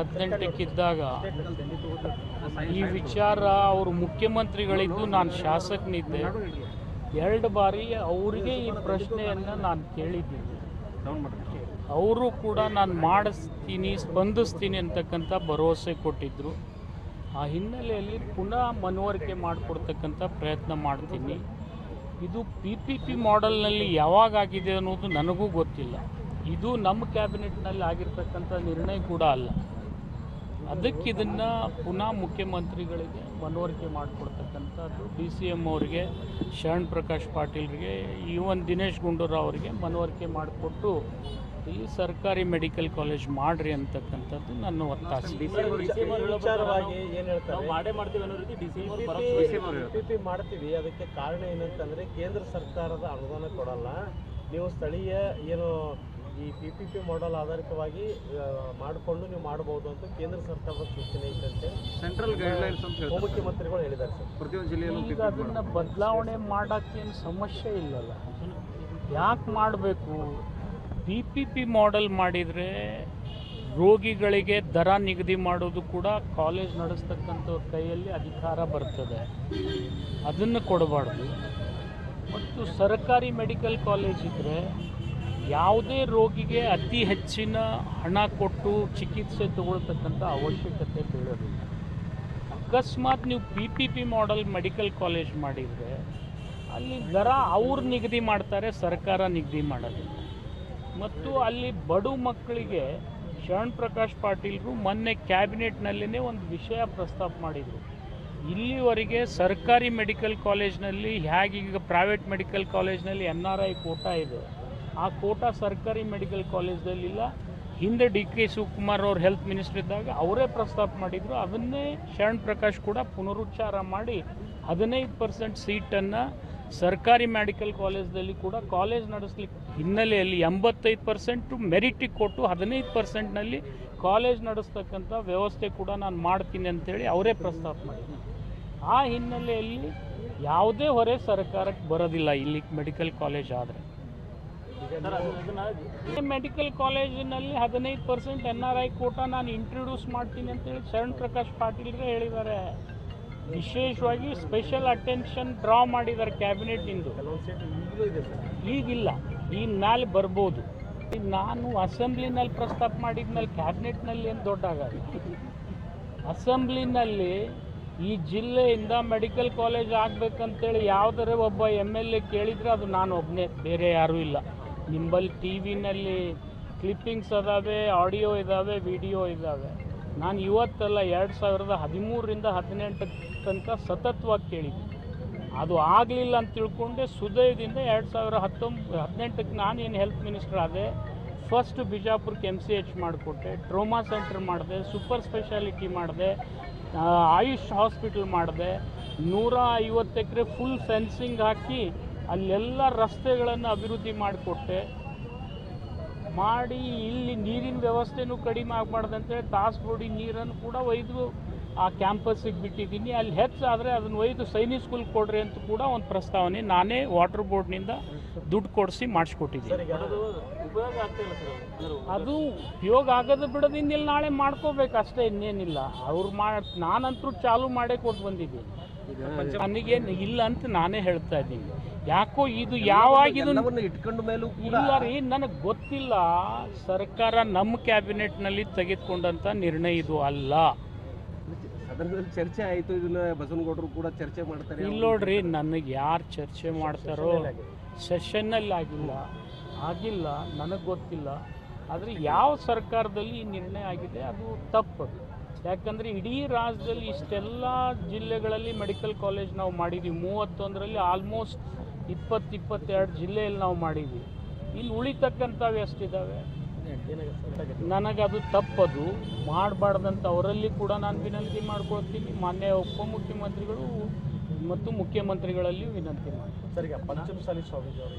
2018ಕ್ಕಿದ್ದಾಗ ಈ ವಿಚಾರ ಅವರು ಮುಖ್ಯಮಂತ್ರಿಗಳಿದ್ದು ನಾನು ಶಾಸಕನಿದ್ದೆ. 2 ಬಾರಿ ಅವರಿಗೆ ಈ ಪ್ರಶ್ನೆಯನ್ನು ನಾನು ಕೇಳಿದ್ದೀನಿ. ಅವರು ಕೂಡ ನಾನು ಮಾಡಿಸ್ತೀನಿ, ಸ್ಪಂದಿಸ್ತೀನಿ ಅಂತಕ್ಕಂಥ ಭರವಸೆ ಕೊಟ್ಟಿದ್ದರು. ಆ ಹಿನ್ನೆಲೆಯಲ್ಲಿ ಪುನಃ ಮನವರಿಕೆ ಮಾಡಿಕೊಡ್ತಕ್ಕಂಥ ಪ್ರಯತ್ನ ಮಾಡ್ತೀನಿ. ಇದು PPP ಮಾಡೆಲ್ನಲ್ಲಿ ಯಾವಾಗ ಆಗಿದೆ ಅನ್ನೋದು ನನಗೂ ಗೊತ್ತಿಲ್ಲ. ಇದು ನಮ್ಮ ಕ್ಯಾಬಿನೆಟ್ನಲ್ಲಿ ಆಗಿರ್ತಕ್ಕಂಥ ನಿರ್ಣಯ ಕೂಡ ಅಲ್ಲ. ಅದಕ್ಕೆ ಇದನ್ನು ಪುನಃ ಮುಖ್ಯಮಂತ್ರಿಗಳಿಗೆ ಮನವರಿಕೆ ಮಾಡಿಕೊಡ್ತಕ್ಕಂಥದ್ದು, DCM ಅವರಿಗೆ, ಶರಣ್ ಪ್ರಕಾಶ್ ಪಾಟೀಲ್ರಿಗೆ, ಈವನ್ ದಿನೇಶ್ ಗುಂಡೂರಾವ್ ಅವರಿಗೆ ಮನವರಿಕೆ ಮಾಡಿಕೊಟ್ಟು ಇಲ್ಲಿ ಸರ್ಕಾರಿ ಮೆಡಿಕಲ್ ಕಾಲೇಜ್ ಮಾಡ್ರಿ ಅಂತಕ್ಕಂಥದ್ದು ನನ್ನ ಒತ್ತಾಸೆ. PPP ಮಾಡ್ತೀವಿ, ಅದಕ್ಕೆ ಕಾರಣ ಏನಂತಂದರೆ ಕೇಂದ್ರ ಸರ್ಕಾರದ ಅನುದಾನ ಕೊಡಲ್ಲ, ನೀವು ಸ್ಥಳೀಯ ಏನು ಈ PPP ಮಾಡೆಲ್ ಆಧಾರಿತವಾಗಿ ಮಾಡಿಕೊಂಡು ನೀವು ಮಾಡಬಹುದು ಅಂತ ಕೇಂದ್ರ ಸರ್ಕಾರದ ಸೂಚನೆ ಐತೆ ಸೆಂಟ್ರಲ್ ಗೈಡ್ಲೈನ್ಸ್ ಅಂತ ಉಪಮುಖ್ಯಮಂತ್ರಿಗಳು ಹೇಳಿದ್ದಾರೆ ಸರ್. ಪ್ರತಿಯೊಂದು ಜಿಲ್ಲೆಯಲ್ಲೂ ಈಗ ಅದನ್ನು ಬದಲಾವಣೆ ಮಾಡೋಕ್ಕೇನು ಸಮಸ್ಯೆ ಇಲ್ಲಲ್ಲ. ಯಾಕೆ ಮಾಡಬೇಕು? PPP ಮಾಡೆಲ್ ಮಾಡಿದರೆ ರೋಗಿಗಳಿಗೆ ದರ ನಿಗದಿ ಮಾಡೋದು ಕೂಡ ಕಾಲೇಜ್ ನಡೆಸ್ತಕ್ಕಂಥವ್ರ ಕೈಯಲ್ಲಿ ಅಧಿಕಾರ ಬರ್ತದೆ. ಅದನ್ನು ಕೊಡಬಾರ್ದು. ಮತ್ತು ಸರ್ಕಾರಿ ಮೆಡಿಕಲ್ ಕಾಲೇಜ್ ಇದ್ದರೆ ಯಾವುದೇ ರೋಗಿಗೆ ಅತಿ ಹೆಚ್ಚಿನ ಹಣ ಕೊಟ್ಟು ಚಿಕಿತ್ಸೆ ತಗೊಳ್ತಕ್ಕಂಥ ಅವಶ್ಯಕತೆ ಬೀಳೋದಿಲ್ಲ. ಅಕಸ್ಮಾತ್ ನೀವು PPP ಮಾಡೆಲ್ ಮೆಡಿಕಲ್ ಕಾಲೇಜ್ ಮಾಡಿದರೆ ಅಲ್ಲಿ ದರ ಅವ್ರು ನಿಗದಿ ಮಾಡ್ತಾರೆ, ಸರ್ಕಾರ ನಿಗದಿ ಮಾಡೋದಿಲ್ಲ. ಮತ್ತು ಅಲ್ಲಿ ಬಡ ಮಕ್ಕಳಿಗೆ ಶರಣ್ ಪ್ರಕಾಶ್ ಪಾಟೀಲ್ರು ಮೊನ್ನೆ ಕ್ಯಾಬಿನೆಟ್ನಲ್ಲೇ ಒಂದು ವಿಷಯ ಪ್ರಸ್ತಾಪ ಮಾಡಿದರು. ಇಲ್ಲಿವರೆಗೆ ಸರ್ಕಾರಿ ಮೆಡಿಕಲ್ ಕಾಲೇಜ್ನಲ್ಲಿ ಹೇಗೀಗ ಪ್ರೈವೇಟ್ ಮೆಡಿಕಲ್ ಕಾಲೇಜ್ನಲ್ಲಿ NRI ಕೋಟಾ ಇದೆ, ಆ ಕೋಟಾ ಸರ್ಕಾರಿ ಮೆಡಿಕಲ್ ಕಾಲೇಜ್ನಲ್ಲಿಲ್ಲ. ಹಿಂದೆ DK ಶಿವಕುಮಾರ್ ಅವ್ರು ಹೆಲ್ತ್ ಮಿನಿಸ್ಟರ್ ಇದ್ದಾಗ ಅವರೇ ಪ್ರಸ್ತಾಪ ಮಾಡಿದರು. ಅದನ್ನೇ ಶರಣ್ ಪ್ರಕಾಶ್ ಕೂಡ ಪುನರುಚ್ಚಾರ ಮಾಡಿ 15% ಸೀಟನ್ನು ಸರ್ಕಾರಿ ಮೆಡಿಕಲ್ ಕಾಲೇಜ್ನಲ್ಲಿ ಕೂಡ ಕಾಲೇಜ್ ನಡೆಸಲಿಕ್ಕೆ ಹಿನ್ನೆಲೆಯಲ್ಲಿ 85% ಮೆರಿಟಿಗೆ ಕೊಟ್ಟು 15%ನಲ್ಲಿ ಕಾಲೇಜ್ ನಡೆಸ್ತಕ್ಕಂಥ ವ್ಯವಸ್ಥೆ ಕೂಡ ನಾನು ಮಾಡ್ತೀನಿ ಅಂಥೇಳಿ ಅವರೇ ಪ್ರಸ್ತಾಪ ಮಾಡಿದ್ರು. ಆ ಹಿನ್ನೆಲೆಯಲ್ಲಿ ಯಾವುದೇ ಹೊರೆ ಸರ್ಕಾರಕ್ಕೆ ಬರೋದಿಲ್ಲ ಇಲ್ಲಿ ಮೆಡಿಕಲ್ ಕಾಲೇಜ್ ಆದರೆ. ಮೆಡಿಕಲ್ ಕಾಲೇಜಿನಲ್ಲಿ 15% NRI ಕೋಟಾ ನಾನು ಇಂಟ್ರೊಡ್ಯೂಸ್ ಮಾಡ್ತೀನಿ ಅಂತೇಳಿ ಶರಣ್ ಪ್ರಕಾಶ್ ಪಾಟೀಲ್ರೇ ಹೇಳಿದ್ದಾರೆ. ವಿಶೇಷವಾಗಿ ಸ್ಪೆಷಲ್ ಅಟೆನ್ಷನ್ ಡ್ರಾ ಮಾಡಿದ್ದಾರೆ ಕ್ಯಾಬಿನೆಟ್ನಿಂದು. ಈಗಿಲ್ಲ, ಈಗ ಮೇಲೆ ಬರ್ಬೋದು. ನಾನು ಅಸೆಂಬ್ಲಿನಲ್ಲಿ ಪ್ರಸ್ತಾಪ ಮಾಡಿದ್ಮೇಲೆ ಕ್ಯಾಬಿನೆಟ್ನಲ್ಲಿ ಏನು ದೊಡ್ಡ ಆಗಲ್ಲ. ಅಸೆಂಬ್ಲಿನಲ್ಲಿ ಈ ಜಿಲ್ಲೆಯಿಂದ ಮೆಡಿಕಲ್ ಕಾಲೇಜ್ ಆಗಬೇಕಂತೇಳಿ ಯಾವುದರೇ ಒಬ್ಬ MLA ಕೇಳಿದರೆ ಅದು ನಾನು ಒಬ್ಬನೇ, ಬೇರೆ ಯಾರೂ ಇಲ್ಲ. ನಿಂಬಲ್ಲಿ TV-ನಲ್ಲಿ ಕ್ಲಿಪ್ಪಿಂಗ್ಸ್ ಅದಾವೆ, ಆಡಿಯೋ ಇದ್ದಾವೆ, ವಿಡಿಯೋ ಇದ್ದಾವೆ. ನಾನು ಇವತ್ತಲ್ಲ 2013ರಿಂದ 18 ತನಕ ಸತತವಾಗಿ ಕೇಳಿದ್ದೆ. ಅದು ಆಗಲಿಲ್ಲ ಅಂತ ತಿಳ್ಕೊಂಡೆ ಸುದಯದಿಂದ 2018ಕ್ಕೆ ನಾನೇನು ಹೆಲ್ತ್ ಮಿನಿಸ್ಟರ್ ಆದೆ, ಫಸ್ಟ್ ಬಿಜಾಪುರಕ್ಕೆ MCH ಮಾಡಿಕೊಟ್ಟೆ, ಟ್ರೋಮಾ ಸೆಂಟರ್ ಮಾಡಿದೆ, ಸೂಪರ್ ಸ್ಪೆಷಾಲಿಟಿ ಮಾಡಿದೆ, ಆಯುಷ್ ಹಾಸ್ಪಿಟಲ್ ಮಾಡಿದೆ, 150 ಎಕರೆ ಫುಲ್ ಫೆನ್ಸಿಂಗ್ ಹಾಕಿ ಅಲ್ಲೆಲ್ಲ ರಸ್ತೆಗಳನ್ನು ಅಭಿವೃದ್ಧಿ ಮಾಡಿಕೊಟ್ಟೆ. ಮಾಡಿ ಇಲ್ಲಿ ನೀರಿನ ವ್ಯವಸ್ಥೆನೂ ಕಡಿಮೆ ಆಗಬಾರ್ದಂತೇಳಿ ತಾಸ್ಬೋಡಿ ನೀರನ್ನು ಕೂಡ ಒಯ್ದು ಆ ಕ್ಯಾಂಪಸ್ಸಿಗೆ ಬಿಟ್ಟಿದ್ದೀನಿ. ಅಲ್ಲಿ ಹೆಚ್ಚಾದರೆ ಅದನ್ನು ಒಯ್ದು ಸೈನಿಕ್ ಸ್ಕೂಲ್ ಕೊಡ್ರಿ ಅಂತ ಕೂಡ ಒಂದು ಪ್ರಸ್ತಾವನೆ ನಾನೇ ವಾಟರ್ ಬೋರ್ಡ್ನಿಂದ ದುಡ್ಡು ಕೊಡಿಸಿ ಮಾಡಿಸ್ಕೊಟ್ಟಿದ್ದೀನಿ. ಅದು ಉಪಯೋಗ ಆಗೋದು ಬಿಡೋದಿನ್ನಿಲ್ಲ, ನಾಳೆ ಮಾಡ್ಕೋಬೇಕು ಅಷ್ಟೇ, ಇನ್ನೇನಿಲ್ಲ. ಅವ್ರು ನಾನಂತರೂ ಚಾಲು ಮಾಡೇ ಕೊಟ್ಟು ಬಂದಿದ್ದೀನಿ. ನನಗೇನು ಇಲ್ಲ ಅಂತ ನಾನೇ ಹೇಳ್ತಾ ಇದ್ದೀನಿ. ಯಾಕೋ ಇದು ಯಾವಾಗ ಇಟ್ಕೊಂಡ ಮೇಲೂ ಇಲ್ಲ ರೀ, ನನಗೆ ಗೊತ್ತಿಲ್ಲ. ಸರ್ಕಾರ ನಮ್ಮ ಕ್ಯಾಬಿನೆಟ್ನಲ್ಲಿ ತೆಗೆದುಕೊಂಡಂಥ ನಿರ್ಣಯ ಇದು ಅಲ್ಲ. ಚರ್ಚೆ ಆಯಿತು, ಇದನ್ನ ಬಸವನಗೌಡರು ಕೂಡ ಚರ್ಚೆ ಮಾಡ್ತಾರೆ. ಇಲ್ಲ ನೋಡ್ರಿ, ನನಗೆ ಯಾರು ಚರ್ಚೆ ಮಾಡ್ತಾರೋ ಸೆಷನ್ನಲ್ಲಿ ಆಗಿಲ್ಲ ನನಗೆ ಗೊತ್ತಿಲ್ಲ. ಆದರೆ ಯಾವ ಸರ್ಕಾರದಲ್ಲಿ ಈ ನಿರ್ಣಯ ಆಗಿದೆ ಅದು ತಪ್ಪು. ಯಾಕಂದರೆ ಇಡೀ ರಾಜ್ಯದಲ್ಲಿ ಇಷ್ಟೆಲ್ಲ ಜಿಲ್ಲೆಗಳಲ್ಲಿ ಮೆಡಿಕಲ್ ಕಾಲೇಜ್ ನಾವು ಮಾಡಿದ್ದೀವಿ. 31ರಲ್ಲಿ ಆಲ್ಮೋಸ್ಟ್ 20-22 ಜಿಲ್ಲೆಯಲ್ಲಿ ನಾವು ಮಾಡಿದ್ದೀವಿ. ಇನ್ನು ಉಳಿತಕ್ಕಂಥವು ಎಷ್ಟಿದ್ದಾವೆ? ನನಗದು ತಪ್ಪದು, ಮಾಡಬಾರ್ದಂತ ಅವರಲ್ಲಿ ಕೂಡ ನಾನು ವಿನಂತಿ ಮಾಡ್ಕೊಳ್ತೀನಿ. ಮಾನ್ಯ ಉಪಮುಖ್ಯಮಂತ್ರಿಗಳು ಮತ್ತು ಮುಖ್ಯಮಂತ್ರಿಗಳಲ್ಲಿ ವಿನಂತಿ ಮಾಡ್ತೀನಿ. ಸರಿಗೆ ಪಂಚಮಸಾಲಿ ಸ್ವಾಮೀಜಿ ಅವರು